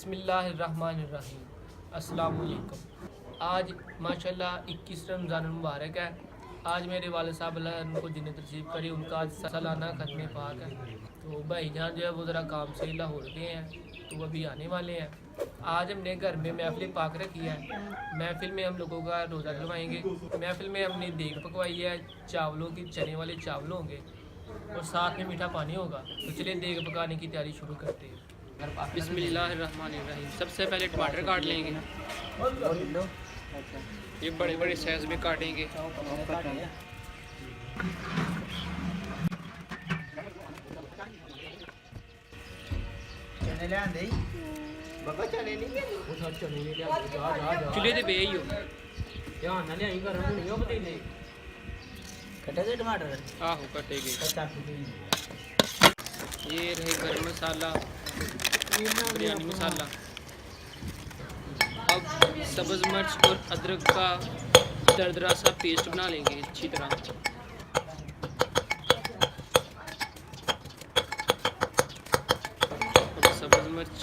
बिस्मिल्लाहिर्रहमानिर्रहीम। अस्सलाम वालेकुम। आज माशाल्लाह 21 रमज़ान मुबारक है। आज मेरे वाले साहब अल्लाह उनको जिन्नत नसीब करी, उनका आज सालाना खत्म पाक है। तो भाई जान जो है वो ज़रा काम से लाहौर गए हैं, तो वो अभी आने वाले हैं। आज हमने घर में महफिल पाक रखी है। महफिल में हम लोगों का रोज़ा करवाएंगे। महफिल में हमने देग पकवाई है, चावलों की चने वाले चावल होंगे और साथ में मीठा पानी होगा। तो चलिए देग पकाने की तैयारी शुरू करते हैं। बिस्मिल्लाहिर्रहमानिर्रहीम। सबसे पहले टमाटर काट लेंगे, ये बड़े बड़े साइज में काटेंगे। चुले ते बे ही हो ध्यान ना लियाई गरम होनी हो पतीले कटे गए टमाटर। आहो कटे गए। ये रहे गरम मसाला, बिरयानी मसाला। अब सब्ज़ मिर्च और अदरक का दरदरा सा पेस्ट बना लेंगे अच्छी तरह। अब सब्ज़ मिर्च,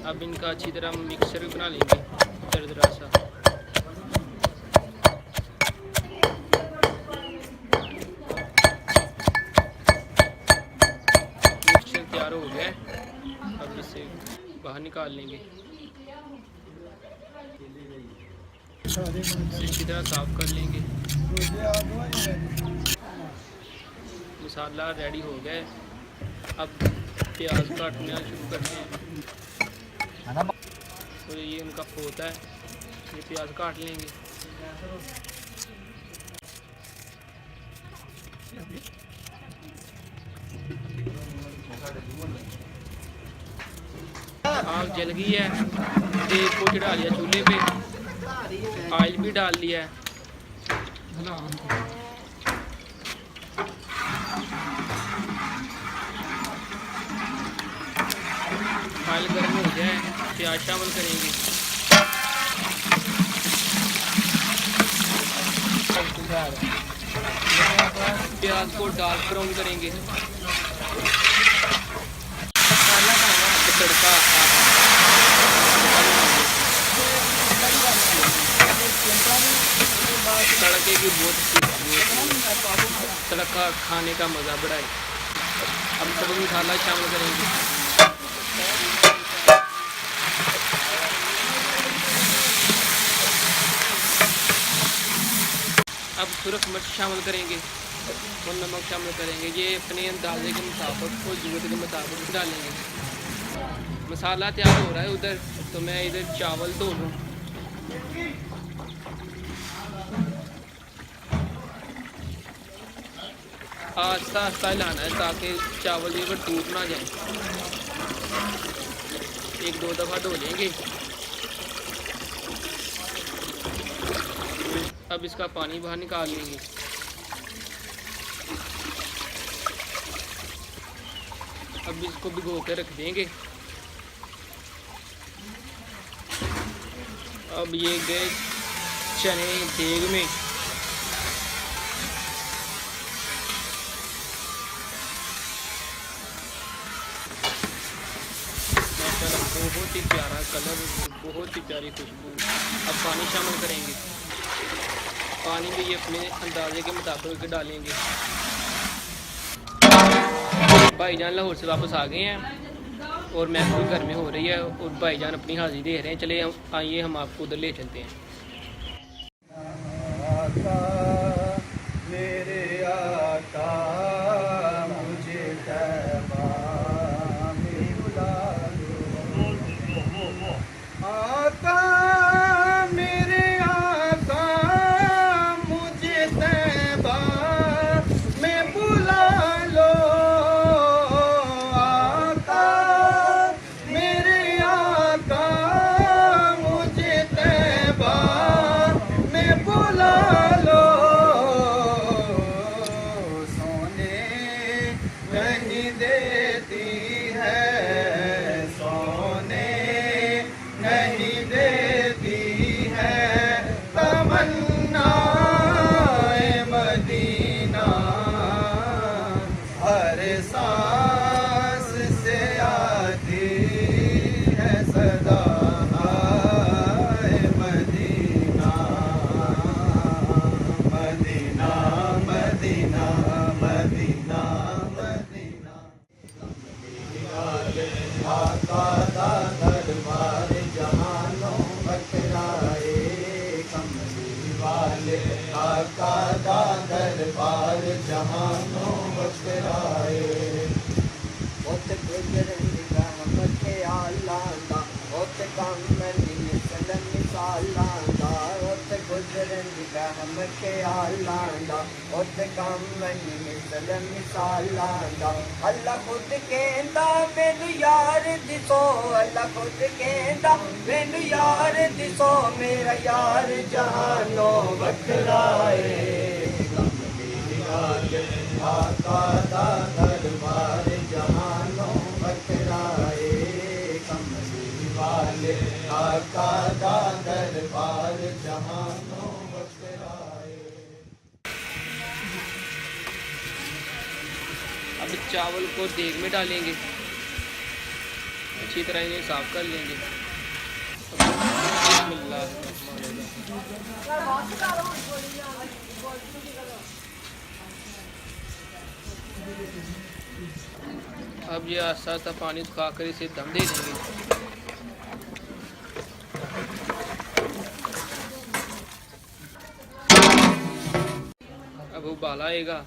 अब इनका अच्छी तरह मिक्सचर बना लेंगे दरदरा सा। तैयार हो गया, अब इसे बाहर निकाल लेंगे। अच्छी तरह साफ कर लेंगे। मसाला रेडी हो गया। अब प्याज काटना शुरू करते हैं। तो ये उनका पोता है, ये प्याज काट लेंगे। आग जल गई है, तेल को चढ़ा लिया चूल्हे पे, ऑयल भी डाल लिया है। ऑयल गर्म हो जाए, प्याज शामिल करेंगे। प्याज को डार्क ब्राउन करेंगे। तड़का तड़के की बहुत तड़का खाने का मज़ा बढ़ाए। अब सब मसाला शामिल करेंगे। अब सुरख मिर्च शामिल करेंगे और नमक शामिल करेंगे। ये अपने अंदाजे के मुताबिक और ज़रूरत के मुताबिक डालेंगे। मसाला तैयार हो रहा है उधर, तो मैं इधर चावल धो लूँ। आस्ता आस्ता हिलाना है ताकि चावल ये टूट ना जाए। एक दो दफ़ा धो लेंगे। अब इसका पानी बाहर निकाल लेंगे। अब इसको भिगो के रख देंगे। अब ये गए चने देग में। बहुत ही प्यारा कलर, बहुत ही प्यारी खुशबू। अब पानी शामिल करेंगे। पानी भी ये अपने अंदाजे के मुताबिक डालेंगे। भाईजान लाहौर से वापस आ गए हैं और महफिल घर में हो रही है और भाईजान अपनी हाजिरी दे रहे हैं। चले आइए हम आपको उधर ले चलते हैं। मेरे आका मुझे तैबा में बुला लो। आका मेरे आका मुझे तैबा में बुला लो। का दरबार जहानों बकराए, कमली वाले आका का दरबार जहानों बकराए। उत गुजरन रहमत आलांदा, उत कमली मिसलन मिसालांदा, उत गुजरन रहमत आलांदा, उत कमली मिसलन मिसालांदा। अल्लाह खुद कहंदा मैनू यार दिसो, अल्लाह खुद कहंदा मैनू यार दिसो, मेरा यार जहानों बखराए। कमली वाले आका दा दरबार जहानों बखराए, कमली वाले आका दा दरबार जहानों बखराए। अब चावल को देग में डालेंगे, अच्छी तरह इन्हें साफ कर लेंगे। अब ये आस्ता आस्ता पानी सुखा कर इसे दम दे देंगे। अब उबाल आएगा,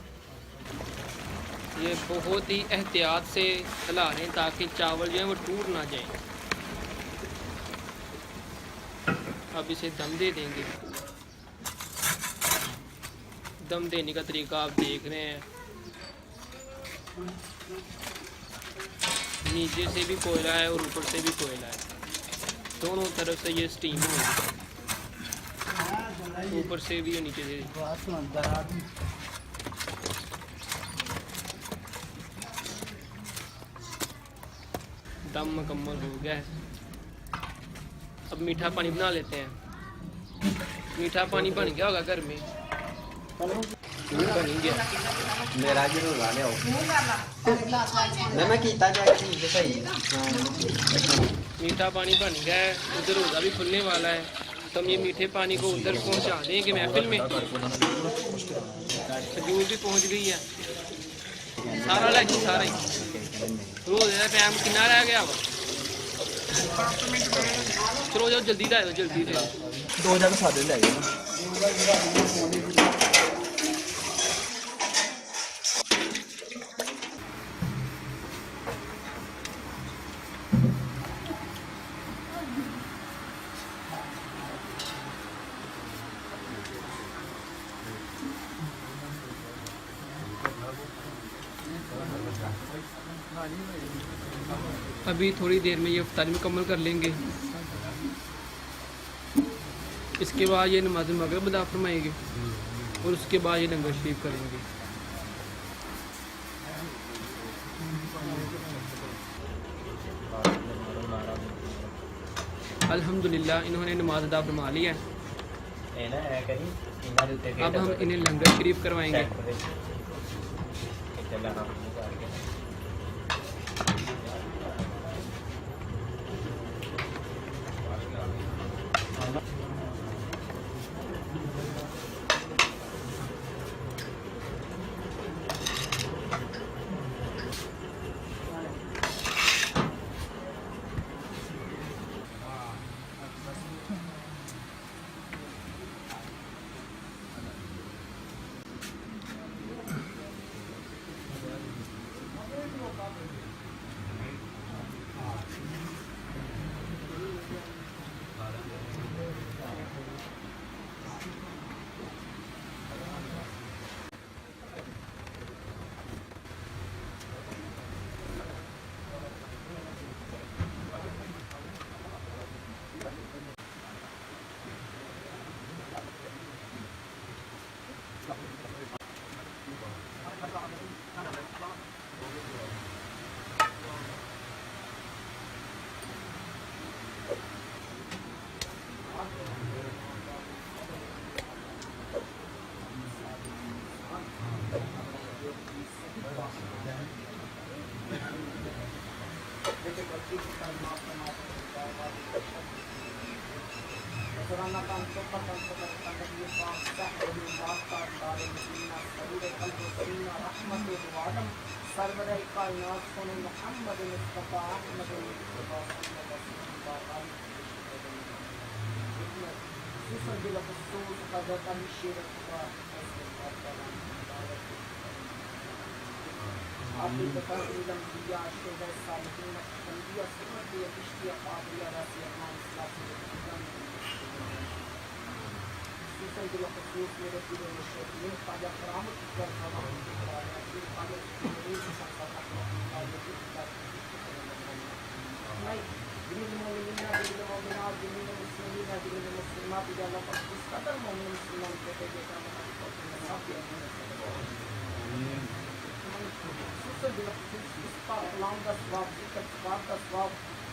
ये बहुत ही एहतियात से हिला लें ताकि चावल जो है वो टूट ना जाए। अब इसे दम दे देंगे। दम देने का तरीका आप देख रहे हैं, नीचे से भी कोयला है और ऊपर से भी कोयला है, दोनों तरफ से ये स्टीम होगी, ऊपर से भी और नीचे से भी। दम मुकम्मल हो गया है। अब मीठा पानी बना लेते हैं। मीठा पानी बन गया होगा घर में, बन गया। मेरा जरूर ला लिया मैं कीता जाए सही। मीठा पानी बन गया है, उधर रोज़ा भी खुलने वाला है, तो हम ये मीठे पानी को उधर पहुंचा देंगे महफिल में। खजूर भी पहुंच गई है, सारा लग सारा ही। रोज़े का टाइम कितना रह गया वा? चलो जाओ जल्दी ला दो, जल्दी से 2 जगह सादे ले गए ना। अभी थोड़ी देर में ये इफ्तारी मुकम्मल कर लेंगे। इसके बाद ये नमाज मगरिब अदा फरमाएंगे और उसके बाद ये लंगर शरीफ करेंगे। अल्हम्दुलिल्लाह इन्होंने नमाज अदा फरमा लिया है। अब हम इन्हें लंगर शरीफ करवाएंगे। सरवर कायनात सोने मोहम्मद मुस्तफा अहमद मुस्तफा सुसजिल खुसूस कदर अनशीर आपकी तकरीरम दिया शुदा सालिहीन बंदिया सुन्नत इश्तिया काबिया रासिया मान इस्लाम सुसजिल खुसूस मेरे दिल में शेखीन ख्वाजा करामत कर तमाम ख्वाजा मेरी संसार नहीं जिन मोमिना जिन मोमिना जिन मुस्लिमीना जिन मुस्लिमात या अल्लाह पाक इस कदर मोमिन मुसलमान के थे जैसा सब सुसजिल खुसूस इस पर कलाम का सवाब जिक्र सवाब का सवाब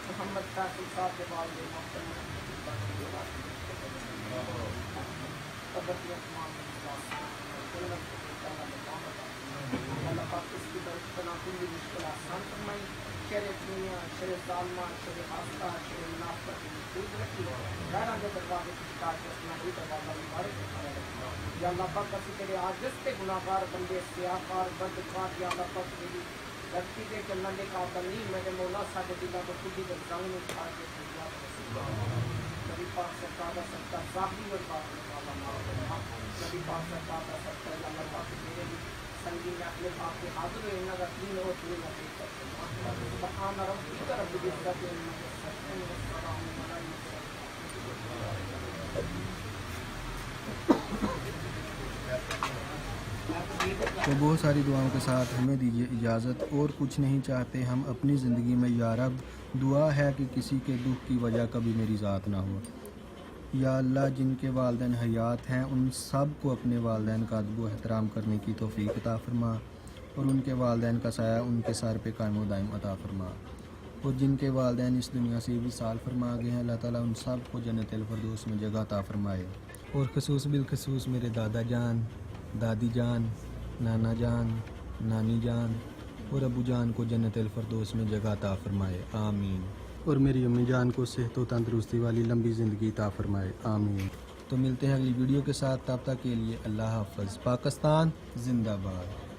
मोहम्मद फैसल साहब के बाद में मोहतरम अल्लाह पाक इसकी बरकत की मुश्किल आसान फरमाई शेरे दुनिया शेरे जालमा शेरे हास्ता शेरे मुनाफा दूर रखी गैरां के दरवाजे की शिकायत अपना ही दरवाजा मुबारक या अल्लाह पाक असि तेरे आजिज़ ते गुनाहगार बंदे सियाकार बदकार या अल्लाह पाक मेरी धरती के चलने के काबिल नहीं मेरे मौला साडे दिलों को खुद ही जंग में उठा के नबी पाक सरकार का सत्ता ज़ाहिर और बातिन वाला नबी पाक सरकार का सत्ता अल्लाह पाक मेरे भी संगी में अपने बाप के हाजिर है इन्ना का तीन और तीन नसीब करते हैं सुभान रब्बिक रब्बिल इज्जति अम्मा यसिफून व सलामुन अलल मुरसलीन। तो बहुत सारी दुआओं के साथ हमें दीजिए इजाज़त, और कुछ नहीं चाहते हम अपनी ज़िंदगी में। या रब, दुआ है कि किसी के दुख की वजह कभी मेरी ज़ात ना हो। या अल्लाह, जिनके वालिदैन हयात हैं उन सब को अपने वालिदैन का अदब व एहतराम करने की तौफ़ीक़ अता फ़रमा, और उनके वालिदैन का साया उनके सर पे कायम व दायम अता फ़रमा। और जिनके वालिदैन इस दुनिया से विसाल फरमा गए हैं, अल्लाह ताला उन सब को जन्नतुल फ़िरदौस में जगह अता फ़रमाए। और ख़ुसूस बिलख़ुसूस मेरे दादा जान, दादी जान, नाना जान, नानी जान और अबू जान को जन्नतुल फ़िरदौस में जगह अता फ़रमाए, आमीन। और मेरी अम्मी जान को सेहत व तंदरुस्ती वाली लंबी ज़िंदगी अता फ़रमाए, आमीन। तो मिलते हैं अगली वीडियो के साथ, तब तक के लिए अल्लाह हाफ़िज़। पाकिस्तान जिंदाबाद।